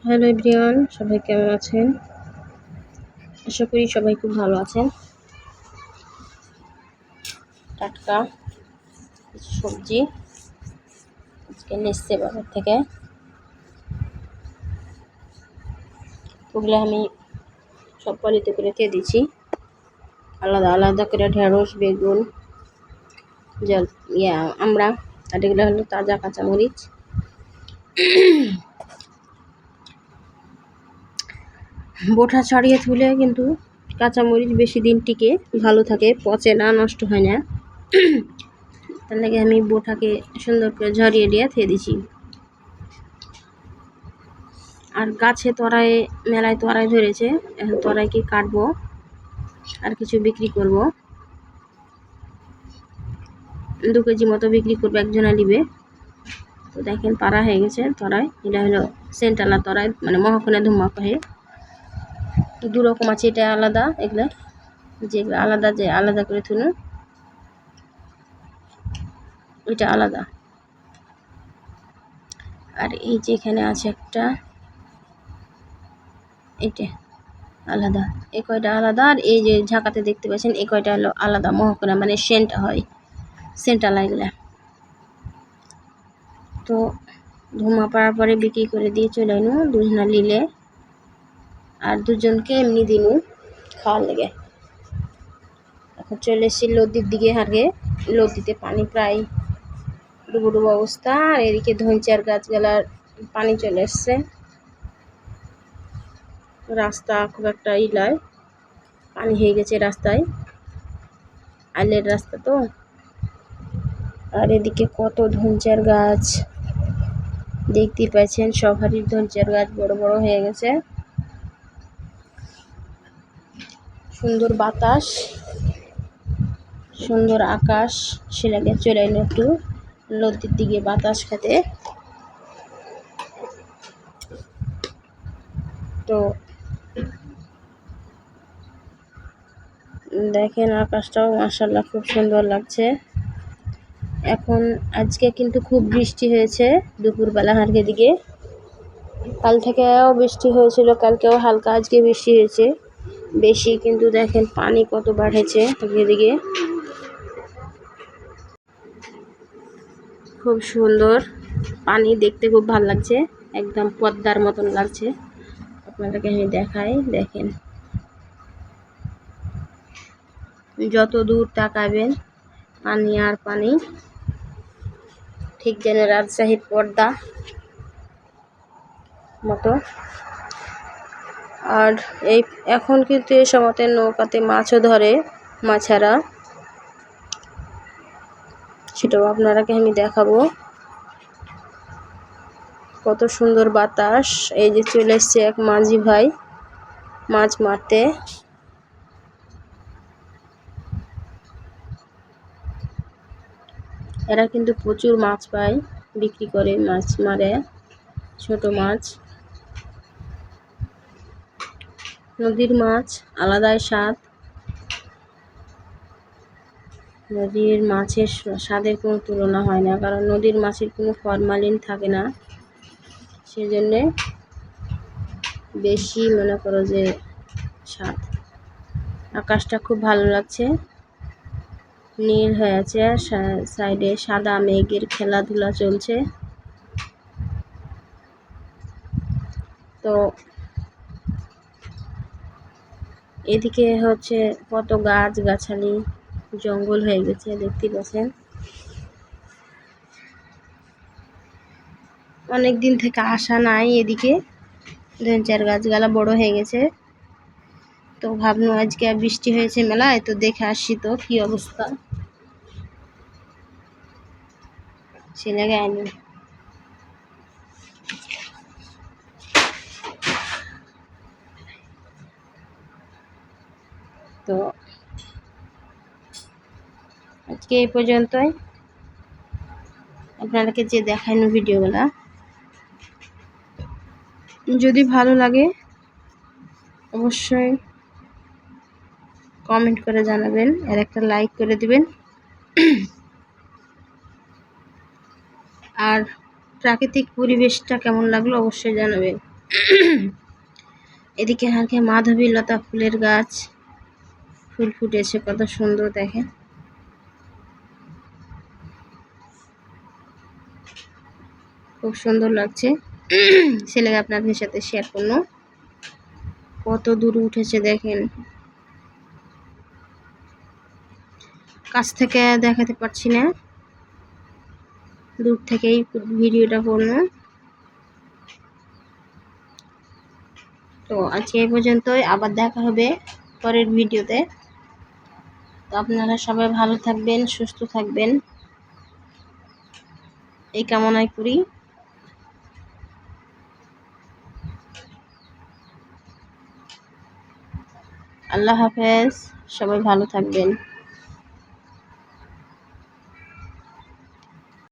Hello everyone, সবাই কেমন আছেন? আশা করি সবাই খুব ভালো আছেন। টাটকা কিছু সবজি আজকে নিচ্ছে বাজার থেকে। ওগুলো আমি সব পলিতে করে দিয়ে দিচ্ছি, আলাদা আলাদা করে। ঢেঁড়স, বেগুন, আমরা, আর এগুলো হলো তাজা কাঁচামরিচ। বোটা ছাড়িয়ে তুলে কিন্তু কাঁচামরিচ বেশি দিন টিকে, ভালো থাকে, পচে না, নষ্ট হয় না। তার লাগে আমি বোটাকে সুন্দর করে ঝরিয়ে দিয়ে থুয়ে দিছি। আর গাছে তরাই মেলায় তরাই ধরেছে, এখন তরাইকে কাটবো আর কিছু বিক্রি করব। 2 কেজি মতো বিক্রি করবো, একজনা নিবে। তো দেখেন পাড়া হয়ে গেছে তরাই। এটা হলো সেন্টালা তরাই, মানে মহাকোনা ধুমা কহে। 2 রকম আছে, এটা আলাদা, এগুলো যেগুলো আলাদা, যে আলাদা করে থুনো, এটা আলাদা। আর এই যে এখানে আছে একটা, এটা আলাদা। এই কয়টা আলাদা। আর এই যে ঝাঁকাতে দেখতে পাচ্ছেন, এই কয়টা হলো আলাদা মহাকোনা, মানে সেন্ট হয়, সেন্টালা এগুলা। তো ধুমা পাড়ার পরে বিক্রি করে দিয়ে চলে এনো 2 জনা নিলে, আর 2জনকে এমনি দিনু খাওয়ার লেগে। এখন চলে এসেছি লদির দিকে। হারগে লদিতে পানি প্রায় ডুবো ডুবো অবস্থা। আর এদিকে ধনচার গাছগুলার পানি চলে এসছে। রাস্তা খুব একটা ইলায়, পানি হয়ে গেছে রাস্তায়, আইলের রাস্তা তো। আর এদিকে কত ধনচার গাছ দেখতে পাচ্ছেন, সবারই ধনচার গাছ বড় বড় হয়ে গেছে। সুন্দর বাতাস, সুন্দর আকাশ, সেটাকে চলে এলো একটু নদীর দিকে বাতাস খেতে। তো দেখেন আকাশটাও মাশাআল্লাহ খুব সুন্দর লাগছে। এখন আজকে কিন্তু খুব বৃষ্টি হয়েছে দুপুরবেলা হারকে দিকে। কাল থেকেও বৃষ্টি হয়েছিল, কালকেও হালকা, আজকে বৃষ্টি হয়েছে বেশি। কিন্তু দেখেন পানি কত বাড়েছে এদিকে, খুব সুন্দর পানি, দেখতে খুব ভালো লাগছে, একদম পদ্মার মতন লাগছে। আপনাদেরকে আমি দেখাই, দেখেন যত দূর তাকাবেন পানি আর পানি, ঠিক যেন রাজশাহীর পর্দা মতো। আর এই এখন কিন্তু এই সময়তে নৌকাতে মাছও ধরে মাছেরা, সেটাও আপনারাকে আমি দেখাবো। কত সুন্দর বাতাস। এই যে চলে এসছে এক মাঝি ভাই মাছ মারতে। এরা কিন্তু প্রচুর মাছ পায়, বিক্রি করে, মাছ মারে, ছোট মাছ। নদীর মাছ আলাদাই স্বাদ, নদীর মাছের স্বাদের কোনো তুলনা হয় না, কারণ নদীর মাছের কোনো ফরমালিন থাকে না, সেজন্যে বেশি মনে করো যে স্বাদ। আকাশটা খুব ভালো লাগছে, নীল হয়ে আছে, সাইডে সাদা মেঘের খেলাধুলা চলছে। তো এদিকে হচ্ছে কত গাছ গাছালি, জঙ্গল হয়ে গেছে, দেখতে পাচ্ছেন। অনেক দিন থেকে আসা নাই এদিকে, ধনচার গাছগালা বড় হয়ে গেছে। তো ভাবলাম আজকে বৃষ্টি হয়েছে মেলায়, তো দেখে আসি তো কি অবস্থা, সে জায়গায় আনি। তো আজকে এই পর্যন্তই, আপনাদেরকে যে দেখাইনো ভিডিওগুলা যদি ভালো লাগে অবশ্যই কমেন্ট করে জানাবেন, আর একটা লাইক করে দিবেন। আর প্রাকৃতিক পরিবেশটা কেমন লাগলো অবশ্যই জানাবেন। এদিকে হালকা মাধবী লতা ফুলের গাছ, ফুল ফুটেছে কত সুন্দর দেখেন। খুব সুন্দর লাগছে। ছেলেকে আপনাদের সাথে শেয়ার করলো। কত দূর উঠেছে দেখেন, কাছ থেকে দেখাতে পারছি না, দূর থেকেই ভিডিওটা করলাম। তো আজকে এই পর্যন্তই, আবার দেখা হবে পরের ভিডিওতে। তো আপনারা সবাই ভালো থাকবেন, সুস্থ থাকবেন এই কামনাই করি। আল্লাহ হাফেজ, সবাই ভালো থাকবেন।